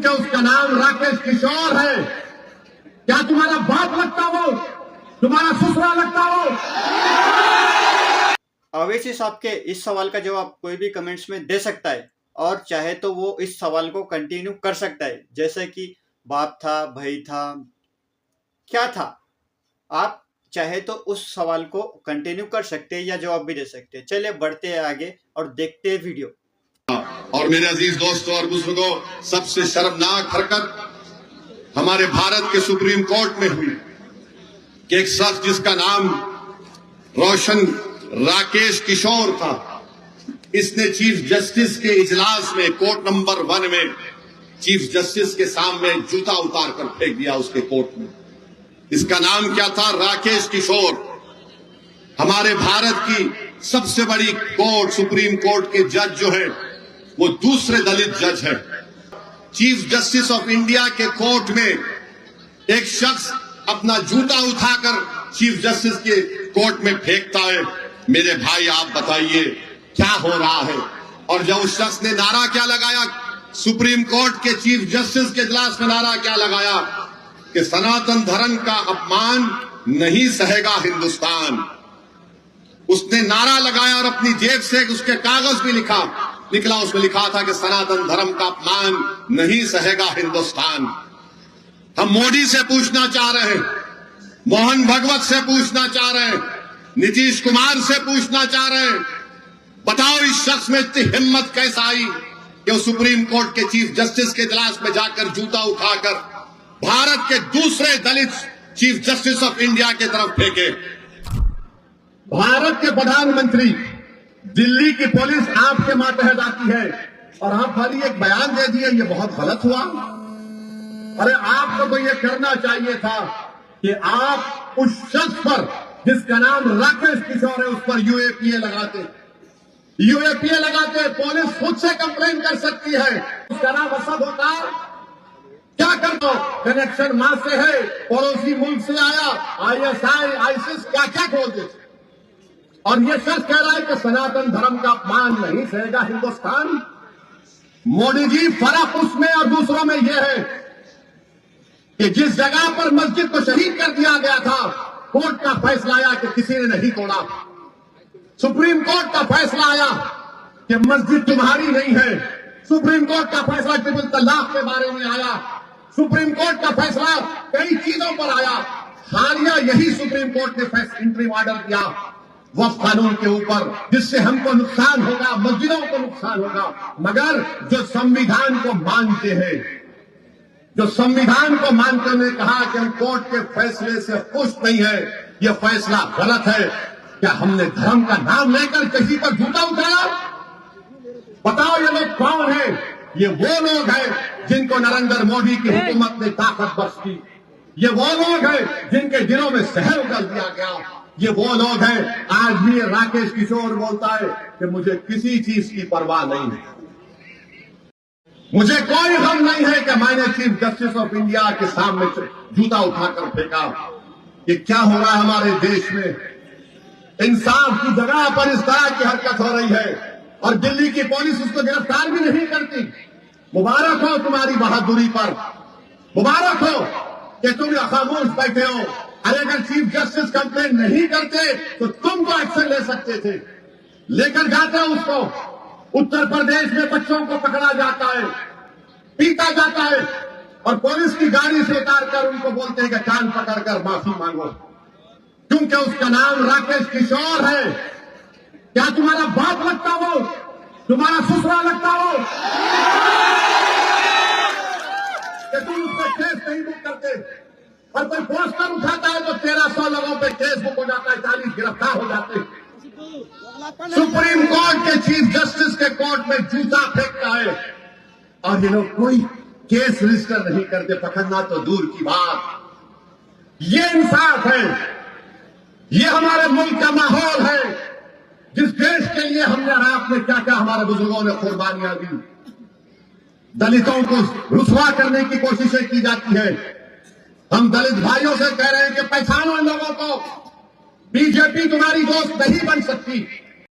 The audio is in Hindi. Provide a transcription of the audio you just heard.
क्योंकि उसका नाम राकेश किशोर है। क्या तुम्हारा बाप लगता हो, तुम्हारा ससुरा लगता हो? अवैसी साहब के इस सवाल का जवाब कोई भी कमेंट्स में दे सकता है और चाहे तो वो इस सवाल को कंटिन्यू कर सकता है, जैसे कि बाप था, भाई था, क्या था। आप चाहे तो उस सवाल को कंटिन्यू कर सकते हैं या जवाब भी दे सकते हैं। चलिए बढ़ते हैं आगे और देखते हैं वीडियो। और मेरे अजीज दोस्तों और बुजुर्गों, सबसे शर्मनाक हरकत हमारे भारत के सुप्रीम कोर्ट में हुई कि एक शख्स जिसका नाम रोशन राकेश किशोर था, इसने चीफ जस्टिस के इजलास में कोर्ट नंबर 1 में चीफ जस्टिस के सामने जूता उतार कर फेंक दिया उसके कोर्ट में। इसका नाम क्या था? राकेश किशोर। हमारे भारत की सबसे बड़ी कोर्ट, सुप्रीम कोर्ट के जज जो है वो दूसरे दलित जज है। चीफ जस्टिस ऑफ इंडिया के कोर्ट में एक शख्स अपना जूता उठाकर चीफ जस्टिस के कोर्ट में फेंकता है। मेरे भाई आप बताइए क्या हो रहा है? और जब उस शख्स ने नारा क्या लगाया, सुप्रीम कोर्ट के चीफ जस्टिस के इजलास में नारा क्या लगाया कि सनातन धर्म का अपमान नहीं सहेगा हिंदुस्तान। उसने नारा लगाया और अपनी जेब से उसके कागज भी निकला, उसमें लिखा था कि सनातन धर्म का अपमान नहीं सहेगा हिंदुस्तान। हम मोदी से पूछना चाह रहे हैं, मोहन भगवत से पूछना चाह रहे हैं, नीतीश कुमार से पूछना चाह रहे हैं, बताओ इस शख्स में इतनी हिम्मत कैसे आई कि वो सुप्रीम कोर्ट के चीफ जस्टिस के इजलास में जाकर जूता उठाकर भारत के दूसरे दलित चीफ जस्टिस ऑफ इंडिया की तरफ फेंके। भारत के प्रधानमंत्री, दिल्ली की पुलिस आपके मातहत आती है और आप खाली एक बयान दे दिए, ये बहुत गलत हुआ। अरे आपको तो ये करना चाहिए था कि आप उस शख्स पर जिसका नाम राकेश किशोर है उस पर यूएपीए लगाते। पुलिस खुद से कंप्लेन कर सकती है। उसका नाम असद होता, क्या करता हो? कनेक्शन मां से है, पड़ोसी मुल्क से आया, आईएसआई, आईसिस, क्या क्या खोल देते। और ये शख्स कह रहा है कि सनातन धर्म का अपमान नहीं सहेगा हिंदुस्तान। मोदी जी, फर्क उसमें और दूसरों में यह है कि जिस जगह पर मस्जिद को शहीद कर दिया गया था, कोर्ट का फैसला आया कि किसी ने नहीं तोड़ा। सुप्रीम कोर्ट का फैसला आया कि मस्जिद तुम्हारी नहीं है। सुप्रीम कोर्ट का फैसला ट्रिपल तलाक के बारे में आया। सुप्रीम कोर्ट का फैसला कई चीजों पर आया। हालिया यही सुप्रीम कोर्ट ने इंटरिम ऑर्डर दिया वक्फ कानून के ऊपर, जिससे हमको नुकसान होगा, मस्जिदों को नुकसान होगा। मगर जो संविधान को मानते हैं, जो संविधान को मानते हुए कहा कि हम कोर्ट के फैसले से खुश नहीं है, यह फैसला गलत है। क्या हमने धर्म का नाम लेकर किसी पर जूता उठाया? बताओ ये लोग कौन है? ये वो लोग हैं जिनको नरेंद्र मोदी की हुकूमत ने ताकत बख्श की। ये वो लोग हैं जिनके दिलों में सहर उगल दिया गया। ये वो लोग हैं, आज भी राकेश किशोर बोलता है कि मुझे किसी चीज की परवाह नहीं है, मुझे कोई गम नहीं है कि मैंने चीफ जस्टिस ऑफ इंडिया के सामने जूता उठाकर फेंका। ये क्या हो रहा है हमारे देश में? इंसाफ की जगह पर इस तरह की हरकत हो रही है और दिल्ली की पुलिस उसको गिरफ्तार भी नहीं करती। मुबारक हो तुम्हारी बहादुरी पर, मुबारक हो कि तुम खामोश बैठे हो। अरे अगर चीफ जस्टिस कंप्लेन नहीं करते तो तुम तो एक्शन ले सकते थे, लेकर जाते हो उसको। उत्तर प्रदेश में बच्चों को पकड़ा जाता है, पीटा जाता है और पुलिस की गाड़ी से उतारकर उनको बोलते हैं कि कान पकड़कर माफी मांगो, क्योंकि उसका नाम राकेश किशोर है। क्या तुम्हारा बाप लगता हो, तुम्हारा ससुरा लगता हो कि तुम उस पर केस नहीं बुक करते? और कोई पोस्टर उठाता है तो 1300 लोगों पे केस बुक हो जाता है, 40 गिरफ्तार हो जाते हैं। सुप्रीम कोर्ट के चीफ जस्टिस के कोर्ट में जूता फेंकता है और ये लोग कोई केस रजिस्टर नहीं करते, पकड़ना तो दूर की बात। ये इंसाफ है, ये हमारे मुल्क का माहौल है, जिस देश के लिए हमने और आपने क्या क्या हमारे बुजुर्गों ने कुर्बानियां दी। दलितों को रुसवा करने की कोशिशें की जाती है। हम दलित भाइयों से कह रहे हैं कि पहचानो इन लोगों को, बीजेपी तुम्हारी दोस्त नहीं बन सकती।